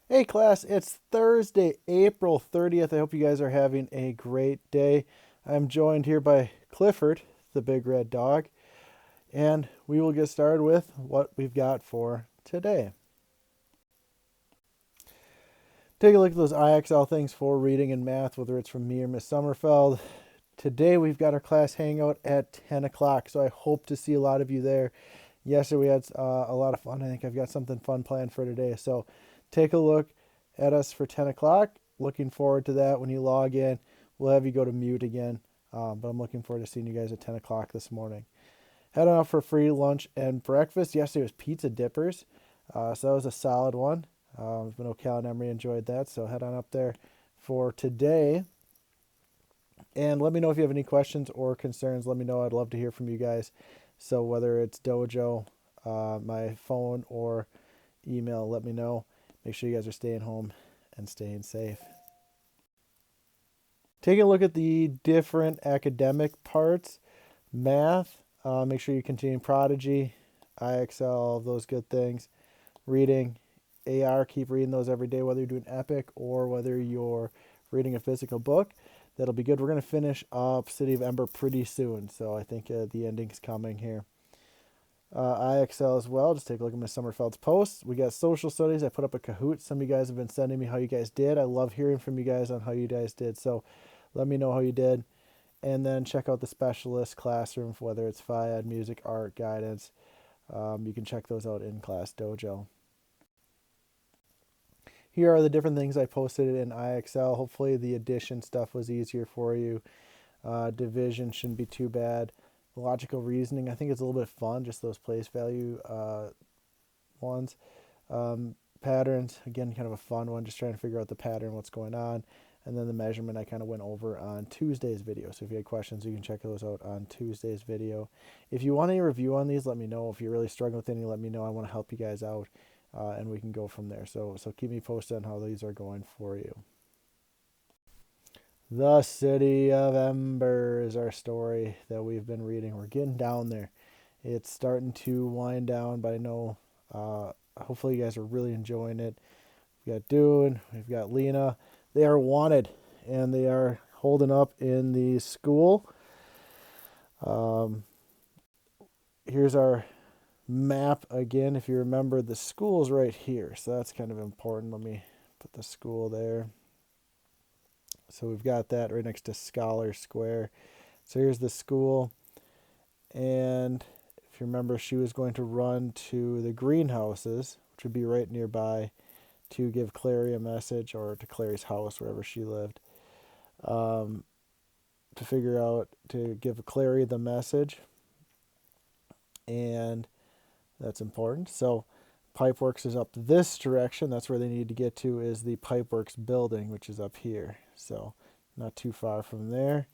Hey class, it's Thursday, April 30th. I hope you guys are having a great day. I'm joined here by Clifford, the big red dog, and we will get started with what we've got for today. Take a look at those IXL things for reading and math, whether it's from me or Miss Sommerfeld. Today we've got our class hangout at 10 o'clock, so I hope to see a lot of you there. Yesterday we had a lot of fun. I think I've got something fun planned for today. So take a look at us for 10 o'clock. Looking forward to that. When you log in, we'll have you go to mute again. But I'm looking forward to seeing you guys at 10 o'clock this morning. Head on out for free lunch and breakfast. Yesterday was pizza dippers. So that was a solid one. I know Cal and Emery enjoyed that. So head on up there for today. And let me know if you have any questions or concerns. Let me know. I'd love to hear from you guys. So whether it's Dojo, my phone, or email, let me know. Make sure you guys are staying home and staying safe. Taking a look at the different academic parts. Math, make sure you continue Prodigy, IXL, those good things. Reading, AR, keep reading those every day, whether you're doing Epic or whether you're reading a physical book. That'll be good. We're going to finish up City of Ember pretty soon, so I think the ending's coming here. IXL as well. Just take a look at Miss Sommerfeld's posts. We got social studies. I put up a Kahoot. Some of you guys have been sending me how you guys did. I love hearing from you guys on how you guys did. So let me know how you did. And then check out the specialist classroom, whether it's FIAD, music, art, guidance. You can check those out in Class Dojo. Here are the different things I posted in IXL. Hopefully the addition stuff was easier for you. Division shouldn't be too bad. Logical reasoning, I think it's a little bit fun, just those place value ones. Patterns, again, kind of a fun one, just trying to figure out the pattern, what's going on. And then the measurement I kind of went over on Tuesday's video. So if you had questions, you can check those out on Tuesday's video. If you want any review on these, let me know. If you're really struggling with any, let me know. I want to help you guys out, and we can go from there. So keep me posted on how these are going for you. The City of Ember is our story that we've been reading. We're getting down there. It's starting to wind down, but I know hopefully you guys are really enjoying it. We've got Dune, we've got Lena. They are wanted, and they are holding up in the school. Here's our map again. If you remember, the school's right here, so that's kind of important. Let me put the school there. So we've got that right next to Scholar Square. So here's the school. And if you remember, she was going to run to the greenhouses, which would be right nearby, to give Clary a message, or to Clary's house, wherever she lived, to give Clary the message. And that's important. So Pipeworks is up this direction. That's where they need to get to, is the Pipeworks building, which is up here. So not too far from there.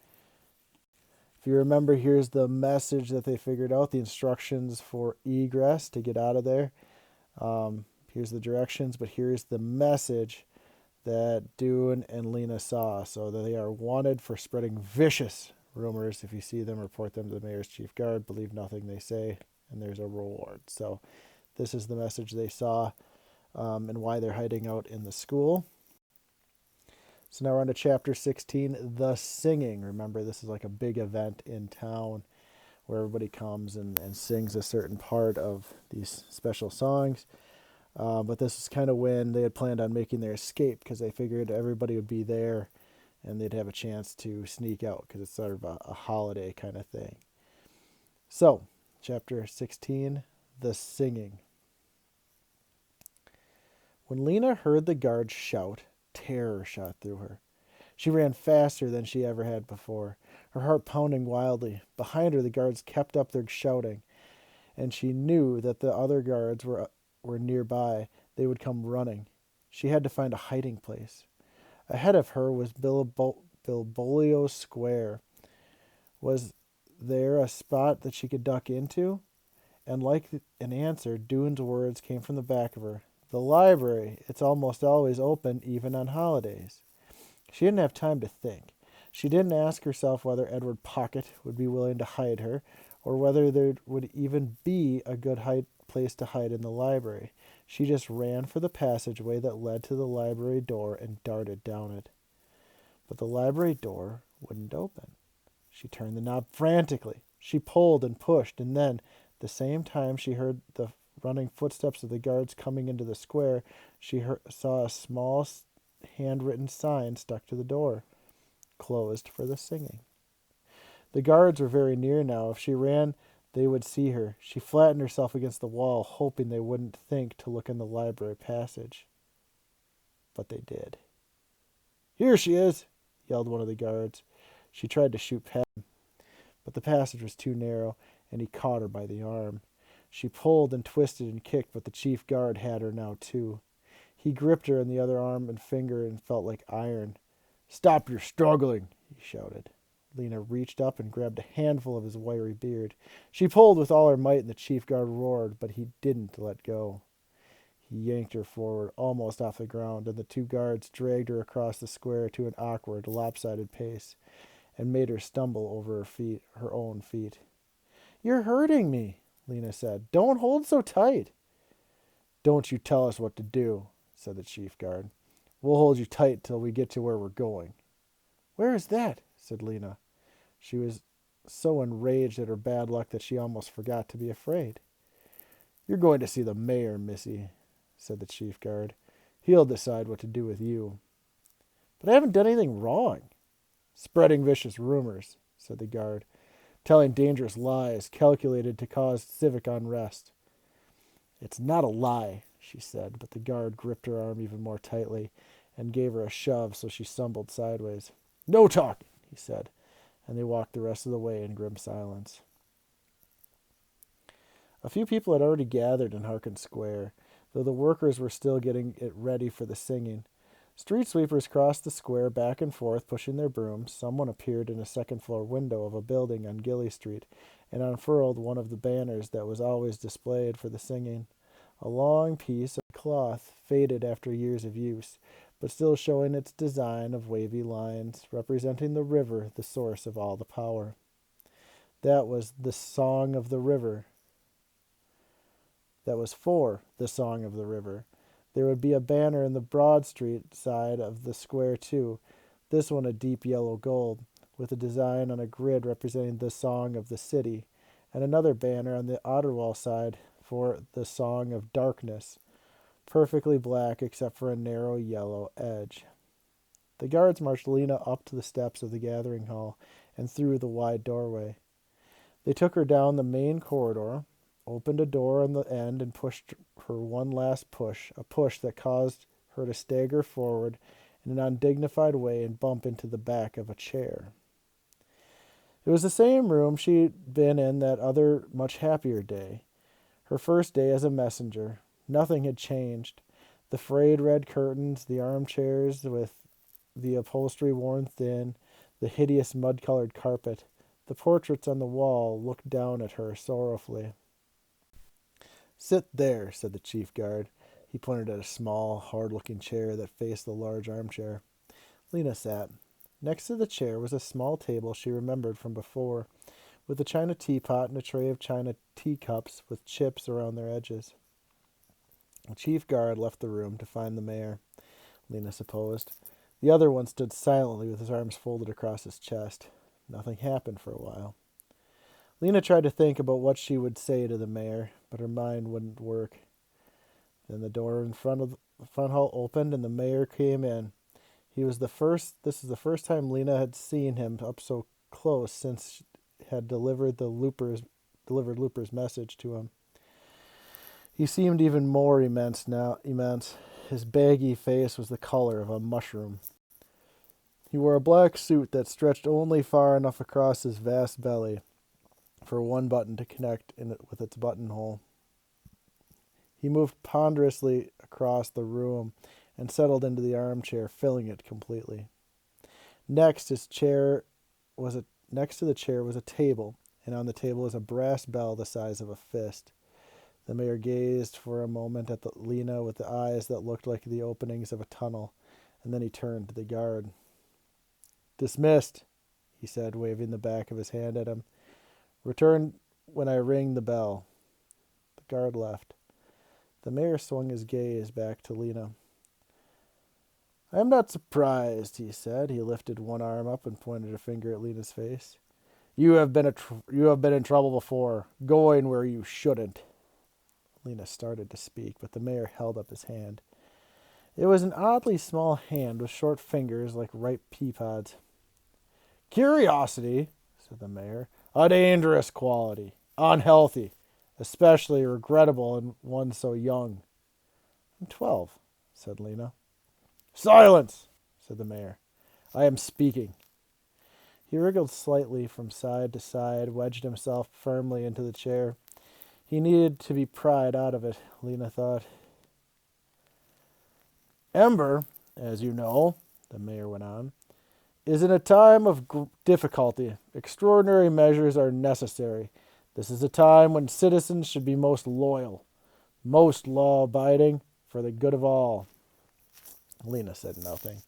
If you remember, here's the message that they figured out, the instructions for egress to get out of there. Here's the directions, but here's the message that Dune and Lena saw. So they are wanted for spreading vicious rumors. If you see them, report them to the mayor's chief guard. Believe nothing they say, and there's a reward. So this is the message they saw, and why they're hiding out in the school. So now we're on to chapter 16, The Singing. Remember, this is like a big event in town where everybody comes and sings a certain part of these special songs. But this is kind of when they had planned on making their escape, because they figured everybody would be there and they'd have a chance to sneak out, because it's sort of a holiday kind of thing. So, chapter 16, The Singing. When Lena heard the guards shout, terror shot through her. She ran faster than she ever had before, her heart pounding wildly. Behind her, the guards kept up their shouting, and she knew that the other guards were nearby. They would come running. She had to find a hiding place. Ahead of her was Bilbolio Square. Was there a spot that she could duck into? And like an answer, Dune's words came from the back of her. The library. It's almost always open, even on holidays. She didn't have time to think. She didn't ask herself whether Edward Pocket would be willing to hide her, or whether there would even be a good place to hide in the library. She just ran for the passageway that led to the library door and darted down it. But the library door wouldn't open. She turned the knob frantically. She pulled and pushed, and then, at the same time she heard the running footsteps of the guards coming into the square, she saw a small handwritten sign stuck to the door, closed for the singing. The guards were very near now. If she ran, they would see her. She flattened herself against the wall, hoping they wouldn't think to look in the library passage. But they did. "Here she is," yelled one of the guards. She tried to shoot past him, but the passage was too narrow, and he caught her by the arm. She pulled and twisted and kicked, but the chief guard had her now too. He gripped her in the other arm and finger and felt like iron. "Stop your struggling," he shouted. Lena reached up and grabbed a handful of his wiry beard. She pulled with all her might, and the chief guard roared, but he didn't let go. He yanked her forward, almost off the ground, and the two guards dragged her across the square to an awkward, lopsided pace, and made her stumble over her own feet. "You're hurting me," Lena said. "Don't hold so tight." "Don't you tell us what to do," said the chief guard. "We'll hold you tight till we get to where we're going." "Where is that?" said Lena. She was so enraged at her bad luck that she almost forgot to be afraid. "You're going to see the mayor, missy," said the chief guard. "He'll decide what to do with you." "But I haven't done anything wrong." "Spreading vicious rumors," said the guard. "Telling dangerous lies calculated to cause civic unrest." "It's not a lie," she said, but the guard gripped her arm even more tightly and gave her a shove so she stumbled sideways. "No talking," he said, and they walked the rest of the way in grim silence. A few people had already gathered in Harkin Square, though the workers were still getting it ready for the singing. Street sweepers crossed the square back and forth, pushing their brooms. Someone appeared in a second-floor window of a building on Gilly Street and unfurled one of the banners that was always displayed for the singing. A long piece of cloth, faded after years of use, but still showing its design of wavy lines, representing the river, the source of all the power. That was the Song of the River. That was for the Song of the River. There would be a banner in the Broad Street side of the square, too, this one a deep yellow gold, with a design on a grid representing the Song of the City, and another banner on the Otterwall side for the Song of Darkness, perfectly black except for a narrow yellow edge. The guards marched Lena up to the steps of the gathering hall and through the wide doorway. They took her down the main corridor, opened a door on the end, and pushed her one last push, a push that caused her to stagger forward in an undignified way and bump into the back of a chair. It was the same room she'd been in that other, much happier day. Her first day as a messenger. Nothing had changed. The frayed red curtains, the armchairs with the upholstery worn thin, the hideous mud-colored carpet. The portraits on the wall looked down at her sorrowfully. "Sit there," said the chief guard. He pointed at a small, hard-looking chair that faced the large armchair. Lena sat. Next to the chair was a small table she remembered from before, with a china teapot and a tray of china teacups with chips around their edges. The chief guard left the room to find the mayor, Lena supposed. The other one stood silently with his arms folded across his chest. Nothing happened for a while. Lena tried to think about what she would say to the mayor, but her mind wouldn't work. Then the door in front of the front hall opened, and the mayor came in. This was the first time Lena had seen him up so close since she had delivered Looper's message to him. He seemed even more immense. His baggy face was the color of a mushroom. He wore a black suit that stretched only far enough across his vast belly for one button to connect with its buttonhole. He moved ponderously across the room and settled into the armchair, filling it completely. Next to the chair was a table, and on the table was a brass bell the size of a fist. The mayor gazed for a moment at Lena with the eyes that looked like the openings of a tunnel, and then he turned to the guard. "Dismissed," he said, waving the back of his hand at him. "Return when I ring the bell." The guard left. The mayor swung his gaze back to Lena. "I am not surprised," he said. He lifted one arm up and pointed a finger at Lena's face. You have been in trouble before, going where you shouldn't." Lena started to speak, but the mayor held up his hand. It was an oddly small hand with short fingers like ripe pea pods. "Curiosity," said the mayor, "a dangerous quality, unhealthy, especially regrettable in one so young." "I'm 12, said Lena. "Silence," said the mayor. "I am speaking." He wriggled slightly from side to side, wedged himself firmly into the chair. He needed to be pried out of it, Lena thought. "Ember, as you know," the mayor went on, "is in a time of difficulty. Extraordinary measures are necessary. This is a time when citizens should be most loyal, most law-abiding, for the good of all." Lena said nothing.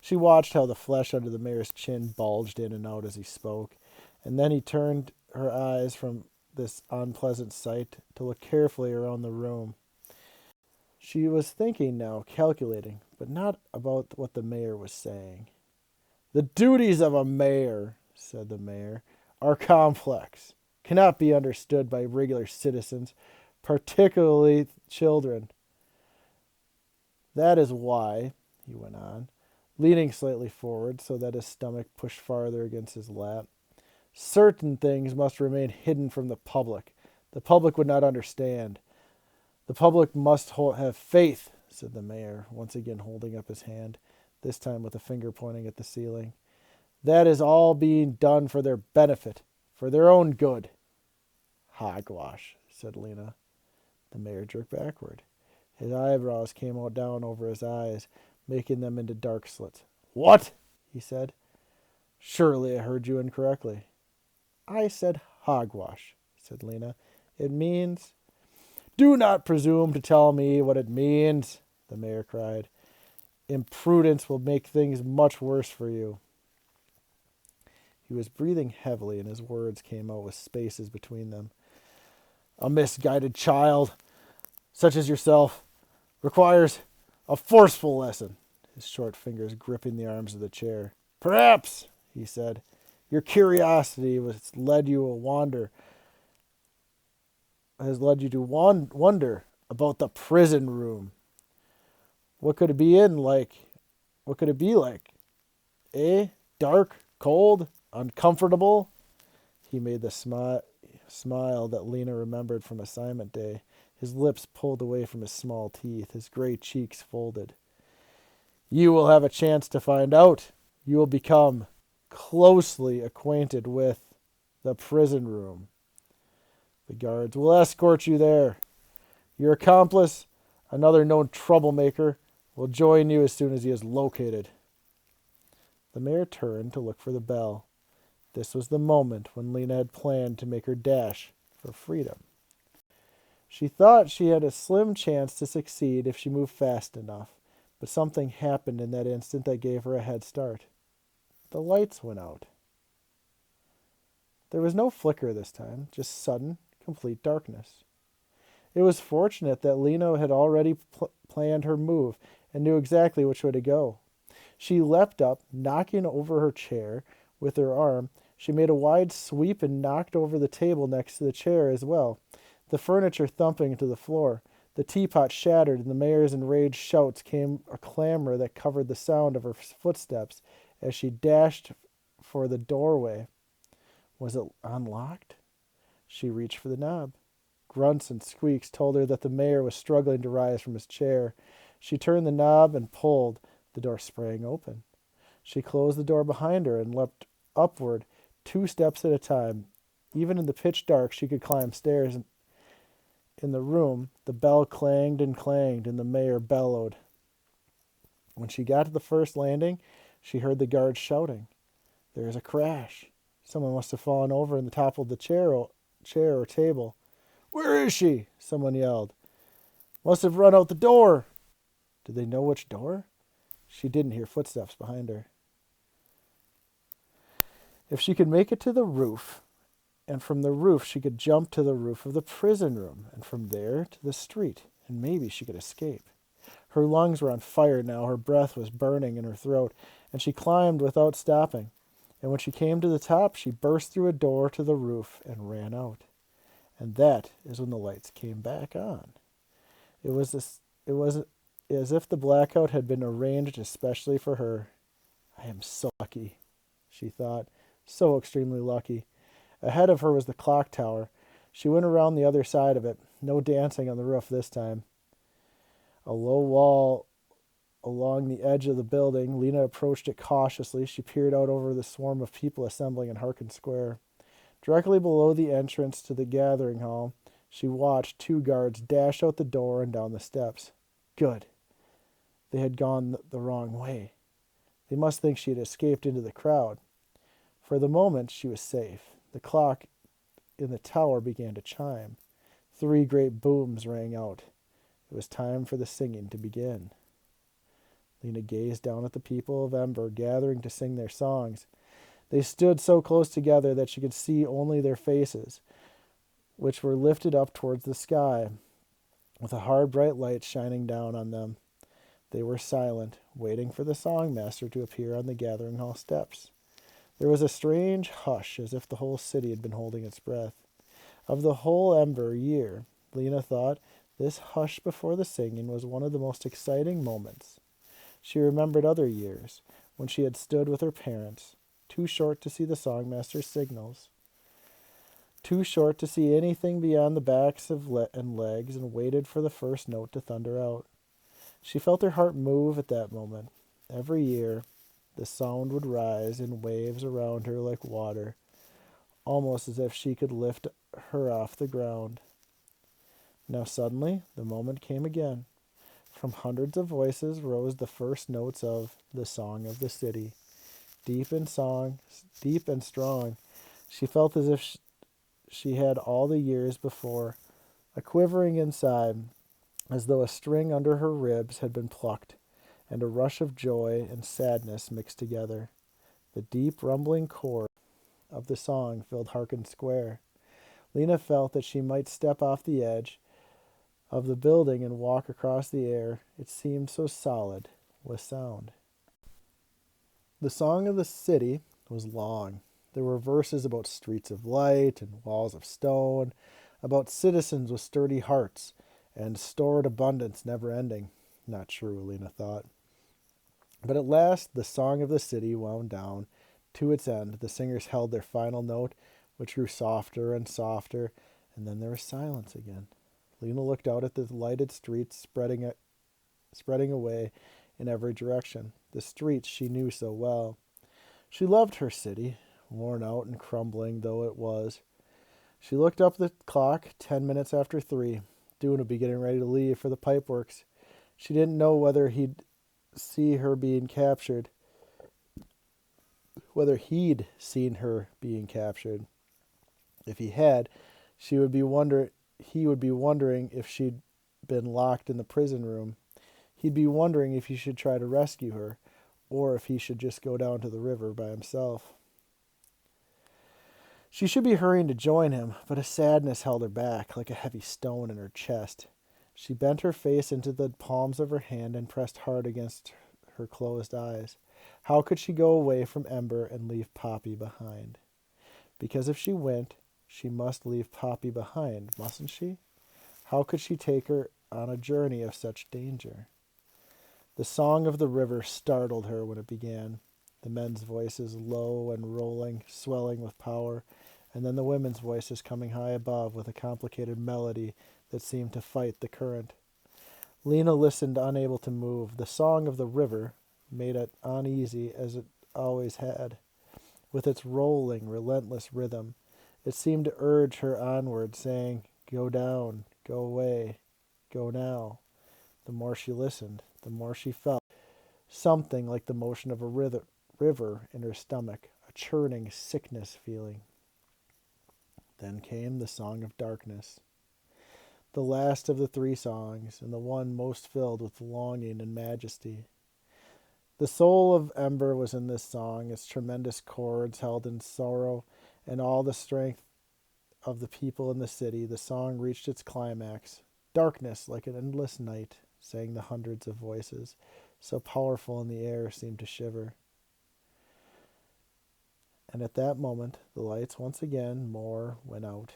She watched how the flesh under the mayor's chin bulged in and out as he spoke, and then he turned her eyes from this unpleasant sight to look carefully around the room. She was thinking now, calculating, but not about what the mayor was saying. "The duties of a mayor," said the mayor, "are complex, cannot be understood by regular citizens, particularly children. That is why," he went on, leaning slightly forward so that his stomach pushed farther against his lap, "certain things must remain hidden from the public. The public would not understand. The public must have faith," said the mayor, once again holding up his hand, this time with a finger pointing at the ceiling. "That is all being done for their benefit, for their own good." "Hogwash," said Lena. The mayor jerked backward. His eyebrows came out down over his eyes, making them into dark slits. "What?" he said. "Surely I heard you incorrectly." "I said hogwash," said Lena. "It means—" "Do not presume to tell me what it means," the mayor cried. "Imprudence will make things much worse for you." He was breathing heavily, and his words came out with spaces between them. "A misguided child, such as yourself, requires a forceful lesson," his short fingers gripping the arms of the chair. "Perhaps," he said, "your curiosity has led you to wonder about the prison room. What could it be like? What could it be like? Eh? Dark, cold, uncomfortable?" He made the smile that Lena remembered from assignment day, his lips pulled away from his small teeth, his gray cheeks folded. "You will have a chance to find out. You will become closely acquainted with the prison room. The guards will escort you there. Your accomplice, another known troublemaker, will join you as soon as he is located." The mayor turned to look for the bell. This was the moment when Lena had planned to make her dash for freedom. She thought she had a slim chance to succeed if she moved fast enough, but something happened in that instant that gave her a head start. The lights went out. There was no flicker this time, just sudden, complete darkness. It was fortunate that Lena had already planned her move and knew exactly which way to go. She leapt up, knocking over her chair with her arm. She made a wide sweep and knocked over the table next to the chair as well, the furniture thumping to the floor. The teapot shattered, and the mayor's enraged shouts came a clamor that covered the sound of her footsteps as she dashed for the doorway. Was it unlocked? She reached for the knob. Grunts and squeaks told her that the mayor was struggling to rise from his chair. She turned the knob and pulled. The door sprang open. She closed the door behind her and leapt upward, 2 steps at a time. Even in the pitch dark, she could climb stairs. In the room, the bell clanged, and the mayor bellowed. When she got to the first landing, she heard the guards shouting. There is a crash. Someone must have fallen over and toppled the chair or table. "Where is she?" someone yelled. "Must have run out the door." Did they know which door? She didn't hear footsteps behind her. If she could make it to the roof, and from the roof she could jump to the roof of the prison room, and from there to the street, and maybe she could escape. Her lungs were on fire now, her breath was burning in her throat, and she climbed without stopping. And when she came to the top, she burst through a door to the roof and ran out. And that is when the lights came back on. It was as if the blackout had been arranged especially for her. I am so lucky, she thought, so extremely lucky. Ahead of her was the clock tower. She went around the other side of it. No dancing on the roof this time. A low wall along the edge of the building. Lena approached it cautiously. She peered out over the swarm of people assembling in Harkin Square. Directly below the entrance to the gathering hall, she watched two guards dash out the door and down the steps. Good. They had gone the wrong way. They must think she had escaped into the crowd. For the moment, she was safe. The clock in the tower began to chime. 3 great booms rang out. It was time for the singing to begin. Lena gazed down at the people of Ember gathering to sing their songs. They stood so close together that she could see only their faces, which were lifted up towards the sky, with a hard bright light shining down on them. They were silent, waiting for the songmaster to appear on the gathering hall steps. There was a strange hush, as if the whole city had been holding its breath. Of the whole Ember year, Lena thought, this hush before the singing was one of the most exciting moments. She remembered other years, when she had stood with her parents, too short to see the songmaster's signals, too short to see anything beyond the backs and legs, and waited for the first note to thunder out. She felt her heart move at that moment. Every year, the sound would rise in waves around her like water, almost as if she could lift her off the ground. Now suddenly, the moment came again. From hundreds of voices rose the first notes of the Song of the City. Deep and strong, she felt as if she had all the years before, a quivering inside, as though a string under her ribs had been plucked, and a rush of joy and sadness mixed together. The deep rumbling chord of the song filled Harkin Square. Lena felt that she might step off the edge of the building and walk across the air. It seemed so solid with sound. The Song of the City was long. There were verses about streets of light and walls of stone, about citizens with sturdy hearts, and stored abundance never ending. Not true, Lena thought. But at last the Song of the City wound down to its end. The singers held their final note, which grew softer and softer, and then there was silence again. Lena looked out at the lighted streets spreading away in every direction, the streets she knew so well. She loved her city, worn out and crumbling though it was. She looked up the clock, 10 minutes after 3. Dune would be getting ready to leave for the pipeworks. She didn't know whether he'd seen her being captured. If he had, he would be wondering if she'd been locked in the prison room. He'd be wondering if he should try to rescue her, or if he should just go down to the river by himself. She should be hurrying to join him, but a sadness held her back, like a heavy stone in her chest. She bent her face into the palms of her hand and pressed hard against her closed eyes. How could she go away from Ember and leave Poppy behind? Because if she went, she must leave Poppy behind, mustn't she? How could she take her on a journey of such danger? The song of the river startled her when it began, the men's voices low and rolling, swelling with power, and then the women's voices coming high above with a complicated melody that seemed to fight the current. Lena listened, unable to move. The song of the river made it uneasy, as it always had. With its rolling, relentless rhythm, it seemed to urge her onward, saying, "Go down, go away, go now." The more she listened, the more she felt something like the motion of a river in her stomach, a churning sickness feeling. Then came the Song of Darkness, the last of the 3 songs, and the one most filled with longing and majesty. The soul of Ember was in this song, its tremendous chords held in sorrow and all the strength of the people in the city. The song reached its climax. Darkness, like an endless night, sang the hundreds of voices, so powerful in the air seemed to shiver. And at that moment, the lights once again more went out.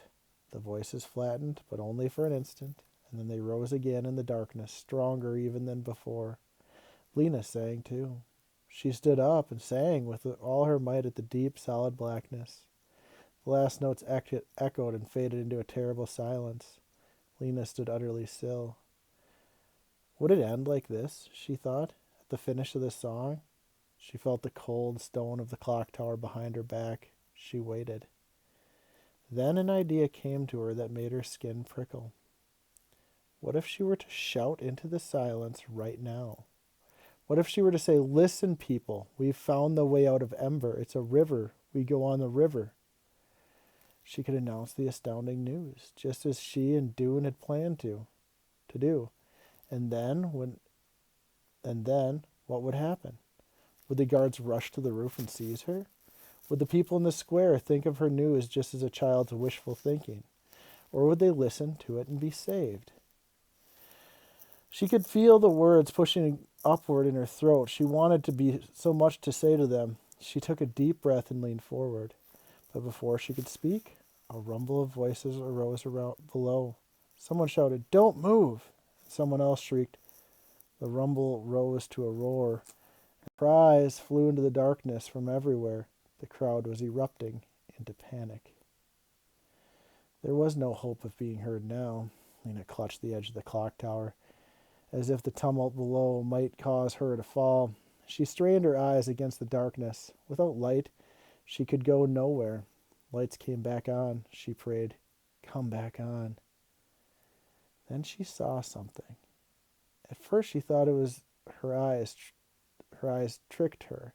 The voices flattened, but only for an instant, and then they rose again in the darkness, stronger even than before. Lena sang too. She stood up and sang with all her might at the deep, solid blackness. The last notes echoed and faded into a terrible silence. Lena stood utterly still. Would it end like this, she thought, at the finish of the song? She felt the cold stone of the clock tower behind her back. She waited. Then an idea came to her that made her skin prickle. What if she were to shout into the silence right now? What if she were to say, "Listen, people, we've found the way out of Ember. It's a river. We go on the river." She could announce the astounding news, just as she and Dune had planned to do. And then what would happen? Would the guards rush to the roof and seize her? Would the people in the square think of her news just as a child's wishful thinking? Or would they listen to it and be saved? She could feel the words pushing upward in her throat. She wanted to be so much to say to them. She took a deep breath and leaned forward. But before she could speak, a rumble of voices arose around below. Someone shouted, "Don't move!" Someone else shrieked. The rumble rose to a roar. Cries flew into the darkness from everywhere. The crowd was erupting into panic. There was no hope of being heard now. Lena clutched the edge of the clock tower, as if the tumult below might cause her to fall. She strained her eyes against the darkness. Without light, she could go nowhere. Lights came back on. She prayed, "Come back on." Then she saw something. At first she thought it was her eyes. Her eyes tricked her.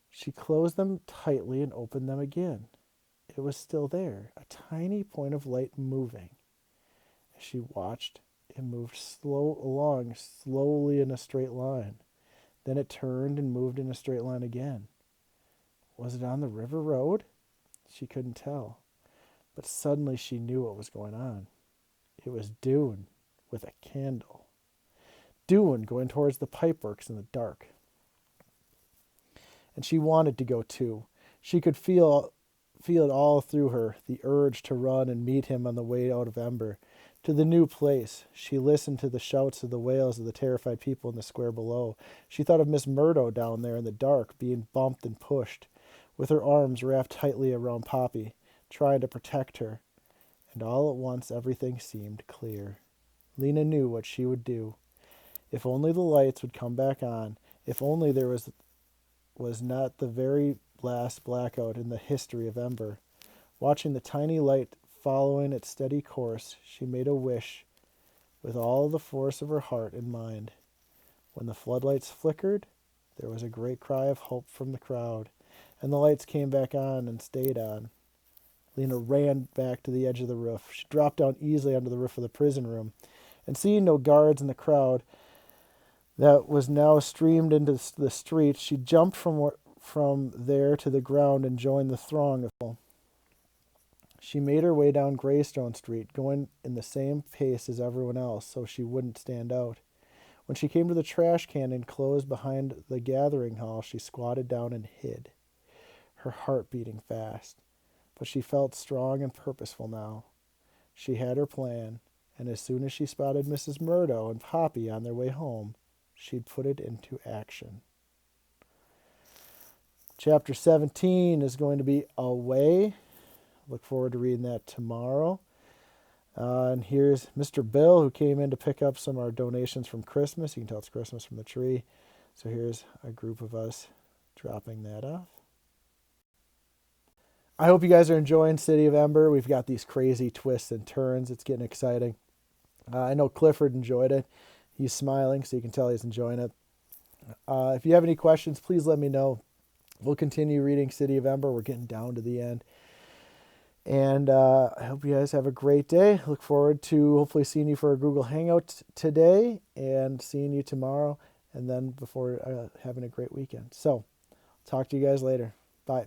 She closed them tightly and opened them again. It was still there, a tiny point of light moving. As she watched, it moved slowly in a straight line. Then it turned and moved in a straight line again. Was it on the river road? She couldn't tell. But suddenly she knew what was going on. It was Dune with a candle. Dune going towards the pipeworks in the dark. And she wanted to go too. She could feel it all through her, the urge to run and meet him on the way out of Ember, to the new place. She listened to the shouts of the wails of the terrified people in the square below. She thought of Miss Murdo down there in the dark, being bumped and pushed, with her arms wrapped tightly around Poppy, trying to protect her. And all at once everything seemed clear. Lena knew what she would do. If only the lights would come back on. If only there was not the very last blackout in the history of Ember. Watching the tiny light following its steady course, she made a wish with all the force of her heart and mind. When the floodlights flickered, there was a great cry of hope from the crowd, and the lights came back on and stayed on. Lena ran back to the edge of the roof. She dropped down easily onto the roof of the prison room, and seeing no guards in the crowd that was now streamed into the street, she jumped from there to the ground and joined the throng of people. She made her way down Greystone Street, going in the same pace as everyone else so she wouldn't stand out. When she came to the trash can enclosed behind the gathering hall, she squatted down and hid, her heart beating fast. But she felt strong and purposeful now. She had her plan, and as soon as she spotted Mrs. Murdo and Poppy on their way home, she'd put it into action. Chapter 17 is going to be Away. Look forward to reading that tomorrow. And here's Mr. Bill, who came in to pick up some of our donations from Christmas. You can tell it's Christmas from the tree. So here's a group of us dropping that off. I hope you guys are enjoying City of Ember. We've got these crazy twists and turns. It's getting exciting. I know Clifford enjoyed it. He's smiling, so you can tell he's enjoying it. If you have any questions, please let me know. We'll continue reading City of Ember. We're getting down to the end. And I hope you guys have a great day. Look forward to hopefully seeing you for a Google Hangout today and seeing you tomorrow, and then before having a great weekend. So, talk to you guys later. Bye.